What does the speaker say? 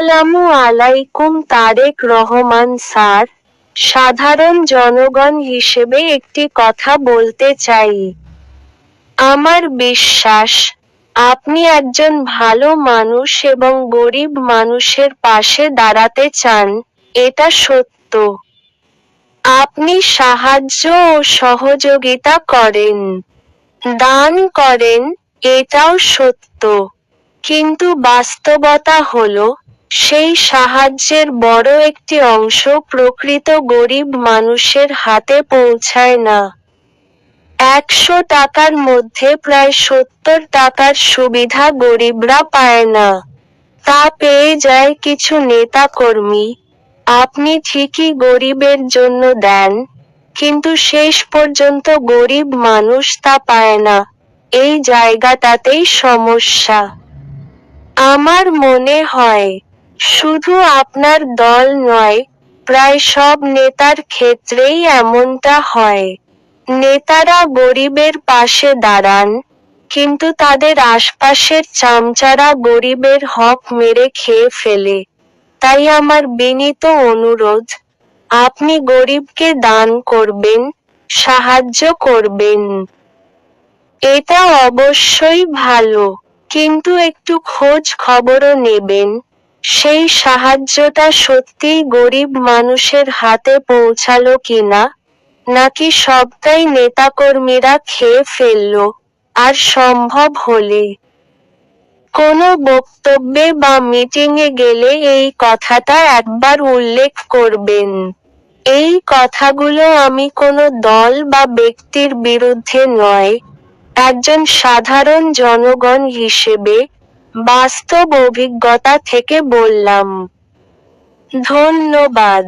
আসসালামু আলাইকুম তারেক রহমান স্যার, সাধারণ জনগণ হিসেবে একটি কথা বলতে চাই। আমার বিশ্বাস, আপনি একজন ভালো মানুষ এবং গরিব মানুষের পাশে দাঁড়াতে চান, এটা সত্য। আপনি সাহায্য ও সহযোগিতা করেন, দান করেন, এটাও সত্য। কিন্তু বাস্তবতা হলো, সেই সাহায্যের বড় একটি অংশ প্রকৃত গরিব মানুষের হাতে পৌঁছায় না। ১০০ টাকার মধ্যে প্রায় ৭০ টাকার সুবিধা গরিবরা পায় না। তা পেয়ে যায় কিছু নেতাকর্মী। আপনি ঠিকই গরিবের জন্য দেন, কিন্তু শেষ পর্যন্ত গরিব মানুষ তা পায় না। এই জায়গাটাতেই সমস্যা। আমার মনে হয়, শুধু আপনার দল নয়, প্রায় সব নেতার ক্ষেত্রেই এমনটা হয়। নেতারা গরিবের পাশে দাঁড়ান, কিন্তু তাদের আশপাশের চামচারা গরিবের হক মেরে খেয়ে ফেলে। তাই আমার বিনীত অনুরোধ, আপনি গরিবকে দান করবেন, সাহায্য করবেন। এটা অবশ্যই ভালো, কিন্তু একটু খোঁজ খবরও নেবেন, সেই সাহায্যটা সত্যিই গরিব মানুষের হাতে পৌঁছালো কিনা, নাকি সবটাই নেতাকর্মীরা খেয়ে ফেলল। আর সম্ভব হলে কোনো বক্তব্যে বা মিটিংয়ে গেলে এই কথাটা একবার উল্লেখ করবেন। এই কথাগুলো আমি কোনো দল বা ব্যক্তির বিরুদ্ধে নয়, একজন সাধারণ জনগণ হিসেবে, বাস্তব অভিজ্ঞতা থেকে বললাম। ধন্যবাদ।